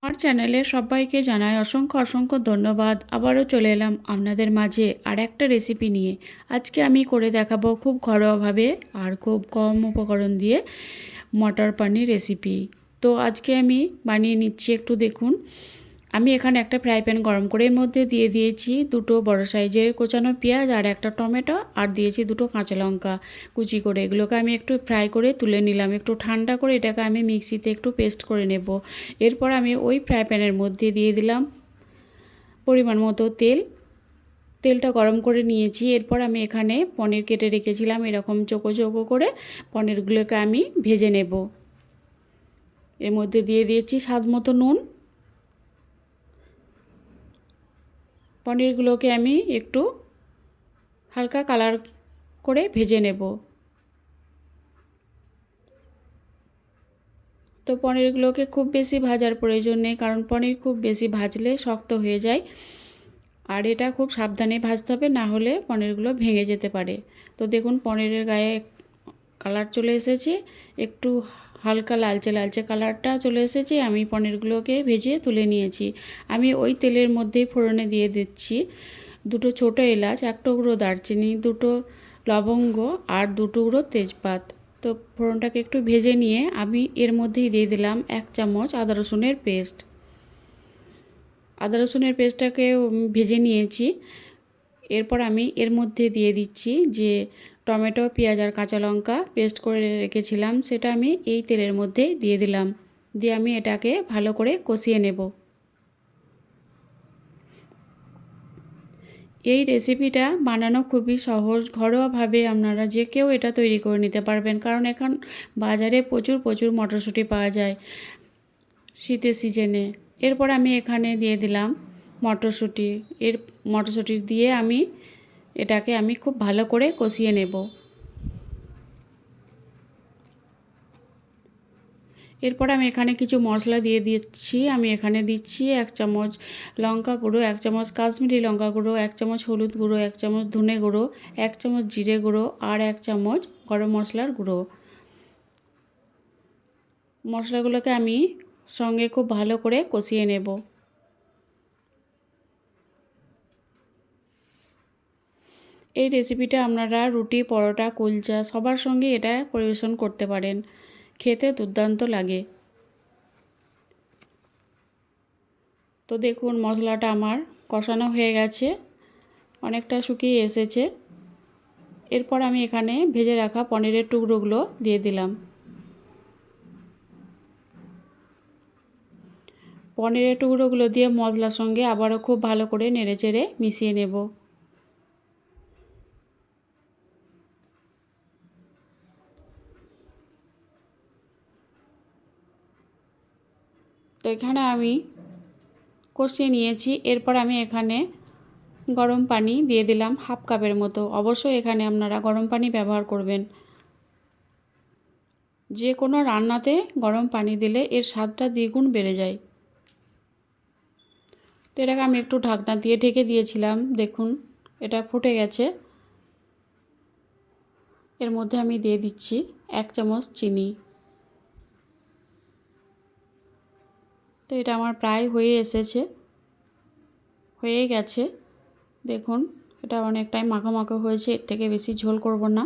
আমার চ্যানেলে সবাইকে জানাই অসংখ্য অসংখ্য ধন্যবাদ। আবারও চলে এলাম আপনাদের মাঝে আর একটা রেসিপি নিয়ে। আজকে আমি করে দেখাবো খুব ঘরোয়াভাবে আর খুব কম উপকরণ দিয়ে মটর পনির রেসিপি। তো আজকে আমি বানিয়ে নিচ্ছি, একটু দেখুন। আমি এখানে একটা ফ্রাই প্যান গরম করে এর মধ্যে দিয়ে দিয়েছি দুটো বড় সাইজের কোচানো পেঁয়াজ আর একটা টমেটো, আর দিয়েছি দুটো কাঁচা লঙ্কা কুচি করে। এগুলোকে আমি একটু ফ্রাই করে তুলে নিলাম। একটু ঠান্ডা করে এটাকে আমি মিক্সিতে একটু পেস্ট করে নেব। এরপর আমি ওই ফ্রাই প্যানের মধ্যে দিয়ে দিলাম পরিমাণ মতো তেল। তেলটা গরম করে নিয়েছি। এরপর আমি এখানে পনির কেটে রেখেছিলাম এরকম চৌকো চৌকো করে। পনিরগুলোকে আমি ভেজে নেব। এর মধ্যে দিয়ে দিয়েছি স্বাদ মতো নুন। পনিরগুলোকে আমি একটু হালকা কালার করে ভেজে নেব। তো পনিরগুলোকে খুব বেশি ভাজার প্রয়োজন নেই, কারণ পনির খুব বেশি ভাজলে শক্ত হয়ে যায়। আর এটা খুব সাবধানে ভাজতে হবে, না হলে পনিরগুলো ভেঙে যেতে পারে। তো দেখুন পনিরের গায়ে কালার চলে এসেছে, একটু হালকা লালচে লালচে কালারটা চলে এসেছে। আমি পনিরগুলোকে ভেজে তুলে নিয়েছি। আমি ওই তেলের মধ্যেই ফোড়নে দিয়ে দিচ্ছি দুটো ছোটো এলাচ, এক টুকরো দারচিনি, দুটো লবঙ্গ আর দু টুকরো তেজপাত। তো ফোড়নটাকে একটু ভেজে নিয়ে আমি এর মধ্যেই দিয়ে দিলাম 1 চামচ আদা রসুনের পেস্ট। আদা রসুনের পেস্টটাকে ভেজে নিয়েছি। এরপর আমি এর মধ্যে দিয়ে দিচ্ছি যে টমেটো, পেঁয়াজ আর কাঁচা লঙ্কা পেস্ট করে রেখেছিলাম, সেটা আমি এই তেলের মধ্যে দিয়ে দিলাম। দিয়ে আমি এটাকে ভালো করে কষিয়ে নেব। এই রেসিপিটা বানানো খুবই সহজ। ঘরোয়াভাবে আপনারা যে কেউ এটা তৈরি করে নিতে পারবেন, কারণ এখন বাজারে প্রচুর প্রচুর মটরশুঁটি পাওয়া যায় শীতের সিজনে। এরপর আমি এখানে দিয়ে দিলাম মটরশুঁটি। মটরশুঁটি দিয়ে এটাকে আমি খুব ভালো করে কষিয়ে নেব। এরপর আমি এখানে কিছু মশলা দিয়ে দিচ্ছি। আমি এখানে দিচ্ছি 1 চামচ লঙ্কা গুঁড়ো, 1 চামচ কাশ্মীরি লঙ্কা গুঁড়ো, 1 চামচ হলুদ গুঁড়ো, 1 চামচ ধনে গুঁড়ো, 1 চামচ জিরে গুঁড়ো আর 1 চামচ গরম মশলার গুঁড়ো। মশলাগুলোকে আমি সঙ্গে খুব ভালো করে কষিয়ে নেব। এই রেসিপিটা আপনারা রুটি, পরোটা, কুলচা সবার সঙ্গে এটা পরিবেশন করতে পারেন। খেতে দুর্দান্ত লাগে। তো দেখুন মশলাটা আমার কষানো হয়ে গেছে, অনেকটা শুকিয়ে এসেছে। এরপর আমি এখানে ভেজে রাখা পনিরের টুকরোগুলো দিয়ে দিলাম। পনিরের টুকরোগুলো দিয়ে মশলার সঙ্গে আবারও খুব ভালো করে নেড়েচেড়ে মিশিয়ে নেব। তো এখানে আমি কষিয়ে নিয়েছি। এরপর আমি এখানে গরম পানি দিয়ে দিলাম 1/2 কাপের মতো। অবশ্যই এখানে আপনারা গরম পানি ব্যবহার করবেন। যে কোনো রান্নাতে গরম পানি দিলে এর স্বাদটা দ্বিগুণ বেড়ে যায়। তো এটাকে আমি একটু ঢাকনা দিয়ে ঢেকে দিয়েছিলাম। দেখুন এটা ফুটে গেছে। এর মধ্যে আমি দিয়ে দিচ্ছি 1 চামচ চিনি। তো এটা আমার প্রায় হয়ে গেছে। দেখুন এটা অনেকটাই মাখো মাখো হয়েছে, এর থেকে বেশি ঝোল করব না।